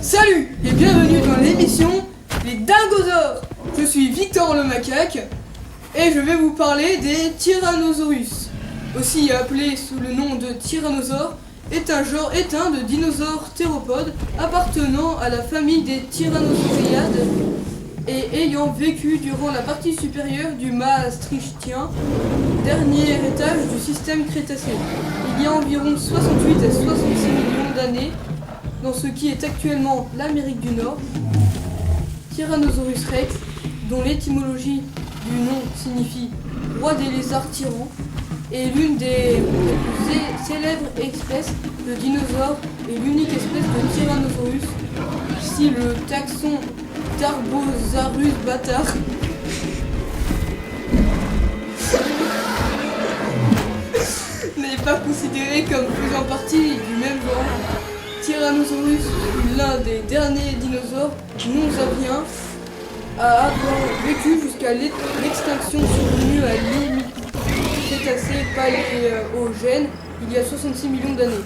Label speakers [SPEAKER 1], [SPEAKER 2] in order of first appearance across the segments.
[SPEAKER 1] Salut et bienvenue dans l'émission Les Dingosaures. Je suis Victor le macaque et je vais vous parler des Tyrannosaurus. Aussi appelé sous le nom de tyrannosaure, est un genre éteint de dinosaures théropodes appartenant à la famille des tyrannosauriades et ayant vécu durant la partie supérieure du Maastrichtien, dernier étage du système Crétacé, il y a environ 68 à 66 millions d'années, dans ce qui est actuellement l'Amérique du Nord. Tyrannosaurus rex, dont l'étymologie du nom signifie roi des lézards tyrans, est l'une des plus célèbres espèces de dinosaures et l'unique espèce de Tyrannosaurus, si le taxon Tarbosaurus bâtard n'est pas considéré comme faisant partie du même genre. Tyrannosaurus fut l'un des derniers dinosaures non aviens à avoir vécu jusqu'à l'extinction survenue à limite Crétacé paléogène il y a 66 millions d'années.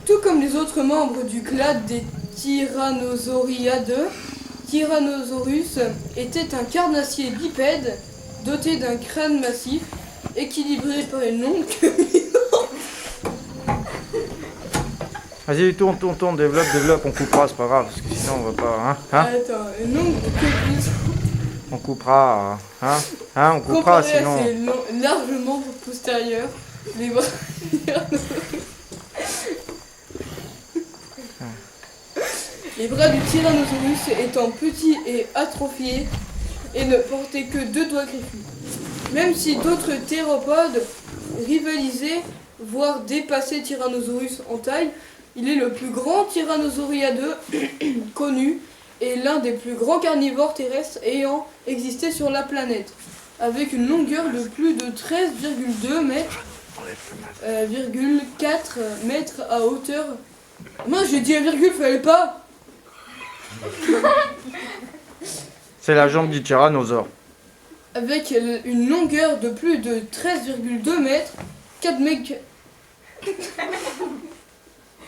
[SPEAKER 1] Tout comme les autres membres du clade des Tyrannosauridae, Tyrannosaurus était un carnassier bipède doté d'un crâne massif, équilibré par une longue queue.
[SPEAKER 2] Vas-y, tourne, développe, on coupera, c'est pas grave, parce que sinon on va pas,
[SPEAKER 1] Attends, une longue queue.
[SPEAKER 2] On coupera, on coupera,
[SPEAKER 1] Comparé
[SPEAKER 2] sinon...
[SPEAKER 1] à ses larges membres postérieurs, les bras Les bras du Tyrannosaurus étant petits et atrophiés et ne portaient que 2 doigts griffus. Même si d'autres théropodes rivalisaient, voire dépassaient Tyrannosaurus en taille, il est le plus grand tyrannosauriade connu et l'un des plus grands carnivores terrestres ayant existé sur la planète, avec une longueur de plus de 13,2 mètres, 4 mètres à hauteur. Moi j'ai dit un virgule, fallait pas.
[SPEAKER 2] C'est la jambe du tyrannosaure.
[SPEAKER 1] Avec une longueur de plus de 13,2 mètres, 4 mètres...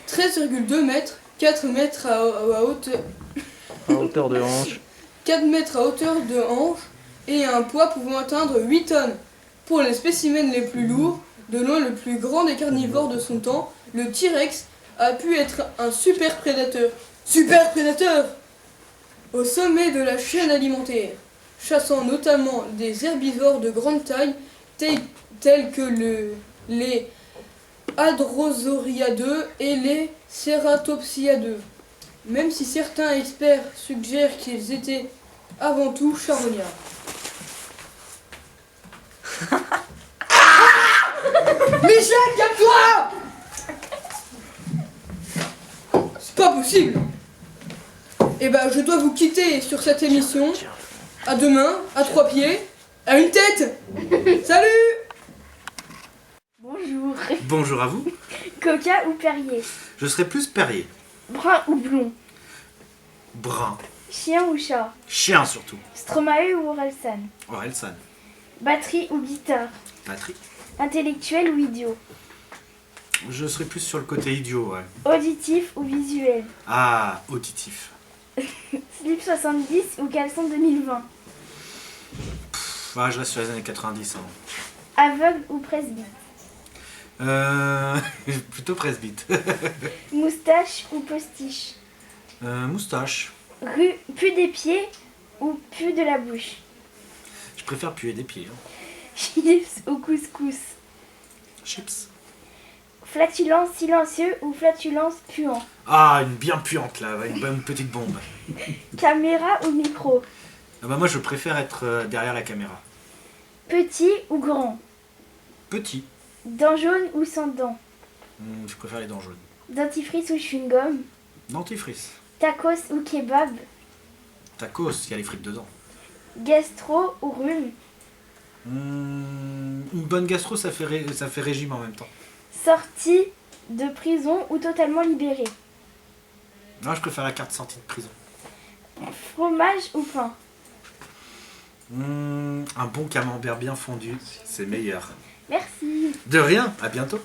[SPEAKER 1] 13,2 mètres, 4 mètres à hauteur...
[SPEAKER 2] À hauteur de hanche.
[SPEAKER 1] 4 mètres à hauteur de hanche et un poids pouvant atteindre 8 tonnes. Pour les spécimens les plus lourds, de loin le plus grand des carnivores de son temps, le T-Rex a pu être un super prédateur. Super prédateur! Au sommet de la chaîne alimentaire, chassant notamment des herbivores de grande taille tels que les Hadrosauridae et les Ceratopsiadae, même si certains experts suggèrent qu'ils étaient avant tout charognards. Michel, calme-toi! C'est pas possible! Eh ben, je dois vous quitter sur cette émission. À 2 mains, à 3 pieds, à une tête. Salut!
[SPEAKER 3] Bonjour.
[SPEAKER 4] Bonjour à vous.
[SPEAKER 3] Coca ou Perrier?
[SPEAKER 4] Je serai plus Perrier.
[SPEAKER 3] Brun ou blond?
[SPEAKER 4] Brun.
[SPEAKER 3] Chien ou chat?
[SPEAKER 4] Chien surtout.
[SPEAKER 3] Stromae ou Orelsan?
[SPEAKER 4] Orelsan.
[SPEAKER 3] Batterie ou guitare?
[SPEAKER 4] Patrick.
[SPEAKER 3] Intellectuel ou idiot?
[SPEAKER 4] Je serai plus sur le côté idiot, ouais.
[SPEAKER 3] Auditif ou visuel?
[SPEAKER 4] Ah, auditif.
[SPEAKER 3] Slip 70 ou caleçon 2020?
[SPEAKER 4] Je reste sur les années 90.
[SPEAKER 3] Aveugle ou presbyte?
[SPEAKER 4] Plutôt presbyte.
[SPEAKER 3] Moustache ou postiche?
[SPEAKER 4] Moustache.
[SPEAKER 3] Pu des pieds ou pu de la bouche?
[SPEAKER 4] Je préfère puer des pieds.
[SPEAKER 3] Chips ou couscous?
[SPEAKER 4] Chips.
[SPEAKER 3] Flatulence silencieux ou flatulence puant?
[SPEAKER 4] Ah, une bien puante là, ouais, une petite bombe.
[SPEAKER 3] Caméra ou micro?
[SPEAKER 4] Moi je préfère être derrière la caméra.
[SPEAKER 3] Petit ou grand?
[SPEAKER 4] Petit.
[SPEAKER 3] Dents jaunes ou sans dents?
[SPEAKER 4] Je préfère les dents jaunes.
[SPEAKER 3] Dentifrice ou chewing-gum?
[SPEAKER 4] Dentifrice.
[SPEAKER 3] Tacos ou kebab?
[SPEAKER 4] Tacos, il y a les frites dedans.
[SPEAKER 3] Gastro ou rhume?
[SPEAKER 4] Une bonne gastro, ça fait régime en même temps.
[SPEAKER 3] Sortie de prison ou totalement libéré?
[SPEAKER 4] Non, je préfère la carte sortie de prison.
[SPEAKER 3] Fromage ou pain?
[SPEAKER 4] Un bon camembert bien fondu, c'est meilleur.
[SPEAKER 3] Merci.
[SPEAKER 4] De rien, à bientôt.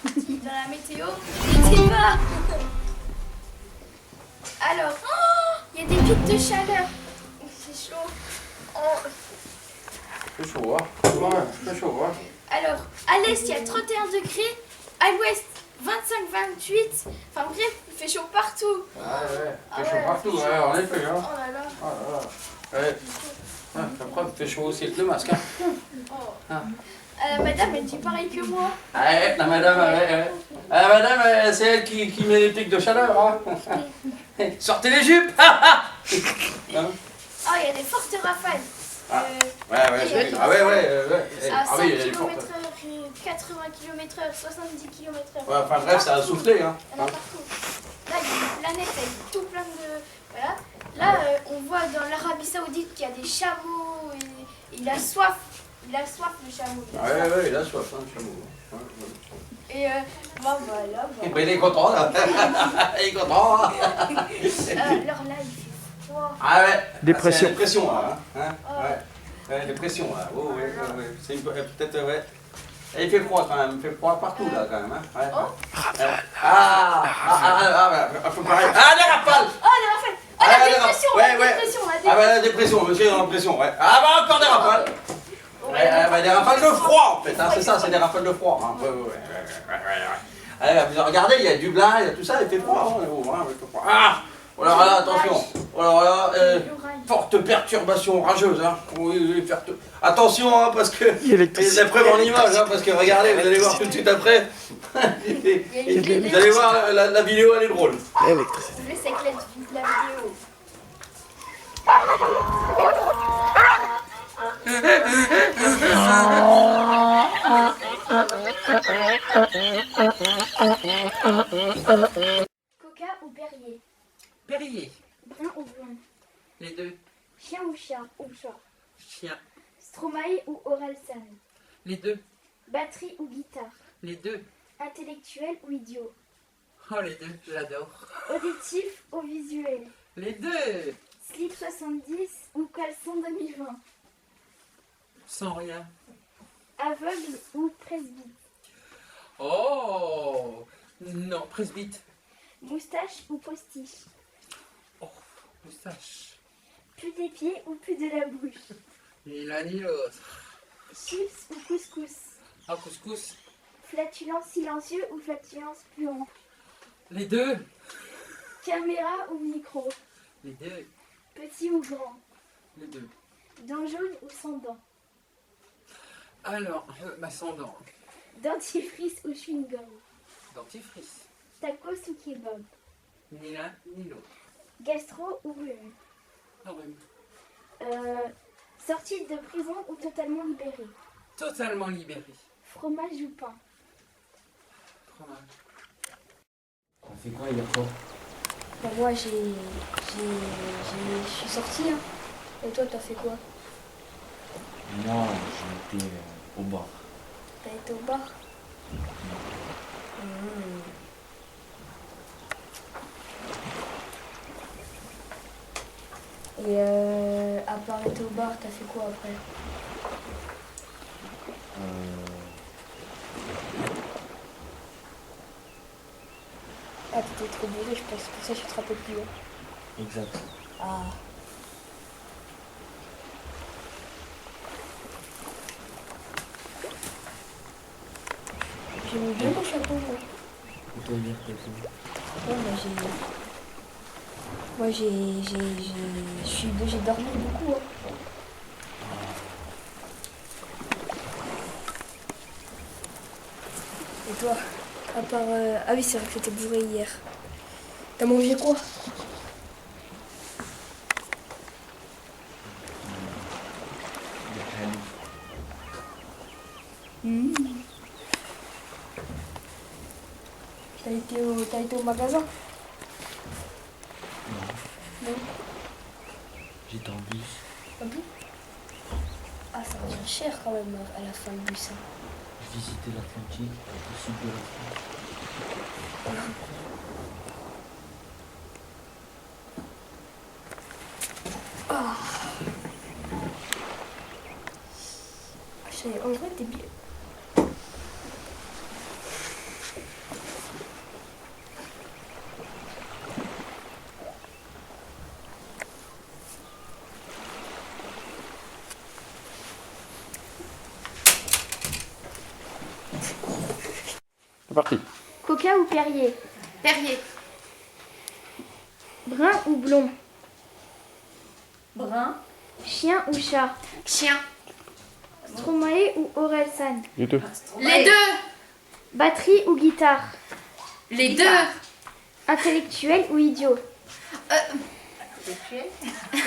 [SPEAKER 5] Dans la météo, n'hésitez pas.
[SPEAKER 3] Alors, il y a des pics de chaleur. C'est chaud.
[SPEAKER 2] C'est chaud, hein. Ouais, c'est chaud, hein.
[SPEAKER 3] Alors, à l'est, il y a 31 degrés. À l'ouest, 25-28. Enfin bref, il fait chaud partout.
[SPEAKER 2] Il fait chaud partout, ouais, en effet, hein.
[SPEAKER 3] Oh là là.
[SPEAKER 2] Oh là là. Ouais. Après, il fait chaud aussi avec le masque, hein.
[SPEAKER 3] Madame, elle dit pareil que moi.
[SPEAKER 2] Ouais, la madame, ouais. Madame, c'est elle qui met les pics de chaleur, hein. Sortez les jupes.
[SPEAKER 3] Oh, il y a des fortes rafales.
[SPEAKER 2] Ouais.
[SPEAKER 3] À 5
[SPEAKER 2] Oui, elle est forte.
[SPEAKER 3] km/h, 80 km/h, 70 km/h.
[SPEAKER 2] Ouais, enfin bref, ça a soufflé, hein.
[SPEAKER 3] Il y en a partout. Là, il y a une planète avec tout plein de... Voilà. Là, on voit dans l'Arabie Saoudite qu'il y a des chameaux. Et il a soif. Il a soif, le chameau.
[SPEAKER 2] Ouais, il a soif, hein, le chameau.
[SPEAKER 3] Et voilà.
[SPEAKER 2] Il est content, là. Il est content, hein.
[SPEAKER 3] Alors là, il fait froid.
[SPEAKER 2] Ah ouais.
[SPEAKER 5] Dépression.
[SPEAKER 2] C'est la dépression, là. Hein. Ouais, dépression, là. Oh, ouais. C'est peut-être, ouais. Et il fait froid, quand même. Il fait froid partout, là, quand même. Hein. Ouais. Faut pas... des rafales.
[SPEAKER 3] La dépression,
[SPEAKER 2] la dépression, monsieur est dans la pression, ouais. Encore des rafales. Des rafales de froid, en fait, hein, c'est ça, c'est des rafales de froid. Hein. Vous regardez, il y a du blanc, il y a tout ça, il fait froid. Il fait froid. Oh là là, attention. Oh là là, forte perturbation orageuse. Hein. Oui, attention, hein, parce que c'est la preuve en image, hein, parce que regardez, vous allez voir tout de suite après. Vous allez voir, la vidéo, elle est drôle.
[SPEAKER 5] Électricité.
[SPEAKER 3] Je laisse avec la vidéo. Coca ou Perrier?
[SPEAKER 6] Perrier.
[SPEAKER 3] Brun ou blond?
[SPEAKER 6] Les deux.
[SPEAKER 3] Chien ou chat?
[SPEAKER 6] Chien.
[SPEAKER 3] Stromae ou Orelsan?
[SPEAKER 6] Les deux.
[SPEAKER 3] Batterie ou guitare?
[SPEAKER 6] Les deux.
[SPEAKER 3] Intellectuel ou idiot?
[SPEAKER 6] Oh, les deux, j'adore.
[SPEAKER 3] Auditif ou visuel?
[SPEAKER 6] Les deux.
[SPEAKER 3] Slip 70 ou caleçon 2020?
[SPEAKER 6] Sans rien.
[SPEAKER 3] Aveugle ou presbyte?
[SPEAKER 6] Oh non, presbyte.
[SPEAKER 3] Moustache ou postiche?
[SPEAKER 6] Oh, moustache.
[SPEAKER 3] Plus des pieds ou plus de la bouche?
[SPEAKER 6] Ni l'un ni l'autre.
[SPEAKER 3] Chips ou couscous?
[SPEAKER 6] Ah, couscous.
[SPEAKER 3] Flatulence silencieux ou flatulence puant?
[SPEAKER 6] Les deux.
[SPEAKER 3] Caméra ou micro?
[SPEAKER 6] Les deux.
[SPEAKER 3] Petit ou grand?
[SPEAKER 6] Les deux.
[SPEAKER 3] Dents jaunes ou sans dents?
[SPEAKER 6] Alors, sans dents.
[SPEAKER 3] Dentifrice ou chewing-gum?
[SPEAKER 6] Dentifrice.
[SPEAKER 3] Tacos ou kebab?
[SPEAKER 6] Ni l'un ni l'autre.
[SPEAKER 3] Gastro ou rhume?
[SPEAKER 6] Ah oui.
[SPEAKER 3] Sortie de prison ou totalement libéré?
[SPEAKER 6] Totalement libéré.
[SPEAKER 3] Fromage ou pain?
[SPEAKER 6] Fromage.
[SPEAKER 7] On fait quoi hier soir?
[SPEAKER 3] Moi je suis sortie. Hein. Et toi t'as fait quoi?
[SPEAKER 7] Moi, j'ai été au bar.
[SPEAKER 3] T'as été au bar? Et à part être au bar, t'as fait quoi après? Ah, t'étais trop bourré, je pense. Pour ça, je te rappelle plus. Hein.
[SPEAKER 7] Exact.
[SPEAKER 3] Ah. J'aime bien mon chapeau, moi.
[SPEAKER 7] Plutôt dire que c'est.
[SPEAKER 3] Ouais, moi j'ai dormi beaucoup. Hein. Et toi? À part. Ah oui, c'est vrai que t'étais bourré hier. T'as mangé quoi? T'as été au magasin? Non.
[SPEAKER 7] J'étais en bus.
[SPEAKER 3] Ah bon? Ah, ça revient cher quand même à la fin le bus. Hein.
[SPEAKER 7] J'ai visité l'Atlantique, le sud de la France.
[SPEAKER 3] En vrai, t'es bien.
[SPEAKER 2] C'est parti.
[SPEAKER 5] Coca ou Perrier?
[SPEAKER 3] Perrier.
[SPEAKER 5] Brun ou blond?
[SPEAKER 8] Brun.
[SPEAKER 5] Chien ou chat?
[SPEAKER 3] Chien.
[SPEAKER 5] Stromae ou Orelsan?
[SPEAKER 2] Les deux.
[SPEAKER 3] Les deux.
[SPEAKER 5] Batterie ou guitare?
[SPEAKER 3] Les
[SPEAKER 8] Guitare.
[SPEAKER 3] deux.
[SPEAKER 5] Intellectuel ou idiot?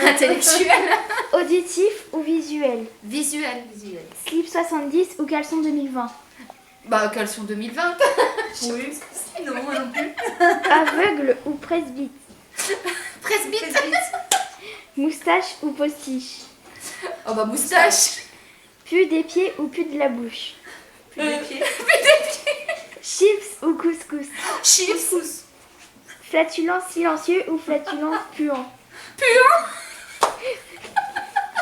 [SPEAKER 3] Intellectuel.
[SPEAKER 5] Auditif ou visuel?
[SPEAKER 3] Visuel.
[SPEAKER 5] Slip 70 ou caleçon 2020?
[SPEAKER 3] Bah, caleçon 2020.
[SPEAKER 8] Oui. Non, moi non plus.
[SPEAKER 5] Aveugle ou presbyte?
[SPEAKER 3] Presbyte.
[SPEAKER 5] Moustache ou postiche?
[SPEAKER 3] Oh bah, moustache.
[SPEAKER 5] Pu des pieds ou pu de la bouche?
[SPEAKER 8] Plus des pieds.
[SPEAKER 5] Chips ou couscous?
[SPEAKER 3] Chips.
[SPEAKER 5] Flatulence silencieux ou flatulence puant?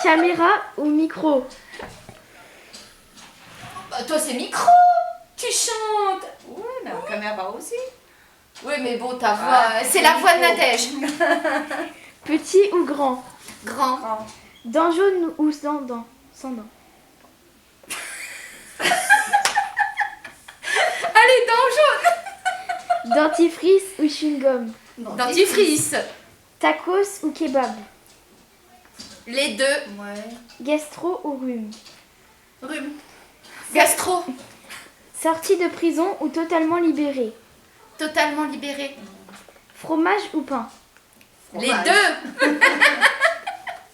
[SPEAKER 5] Caméra ou micro?
[SPEAKER 3] Bah, toi, c'est micro. Tu chantes.
[SPEAKER 8] Oui, mais en caméra aussi.
[SPEAKER 3] Oui, mais bon, ta voix, c'est la voix de Nadège.
[SPEAKER 5] Petit ou grand?
[SPEAKER 3] Grand.
[SPEAKER 5] Dents jaunes ou sans dents? Sans dents.
[SPEAKER 3] Allez, dents jaunes.
[SPEAKER 5] Dentifrice ou chewing-gum?
[SPEAKER 3] Dentifrice.
[SPEAKER 5] Tacos ou kebab?
[SPEAKER 3] Les deux.
[SPEAKER 8] Ouais.
[SPEAKER 5] Gastro ou rhume?
[SPEAKER 3] Rhume. Gastro.
[SPEAKER 5] Sortie de prison ou totalement libéré?
[SPEAKER 3] Totalement libéré.
[SPEAKER 5] Fromage ou pain?
[SPEAKER 3] Les deux.